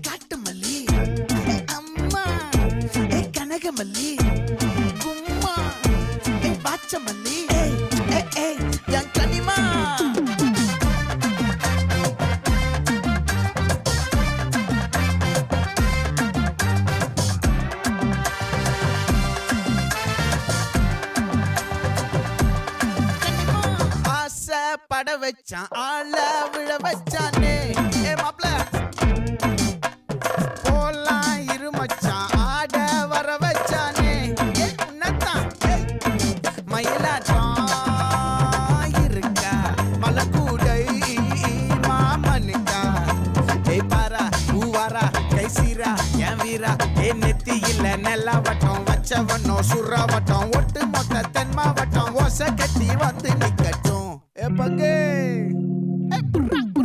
காட்டுமல்லி அம்மா கனகமல்லி கும்மா பாச்சமல்லி என் கனிமா பட வச்சான் ஆள விழ வச்சானே மாப்ள போலாம் இருமச்சான் ஆட வர வச்சானே உன்னத்தான் மயிலாட்டம் இருக்கா மலக்கூடை மாமனுக்கா பாரா பூவாரா கைசீரா என் வீரா நெத்தி இல்ல நெல்லா வட்டம் வச்சவனோ சுறா வட்டம்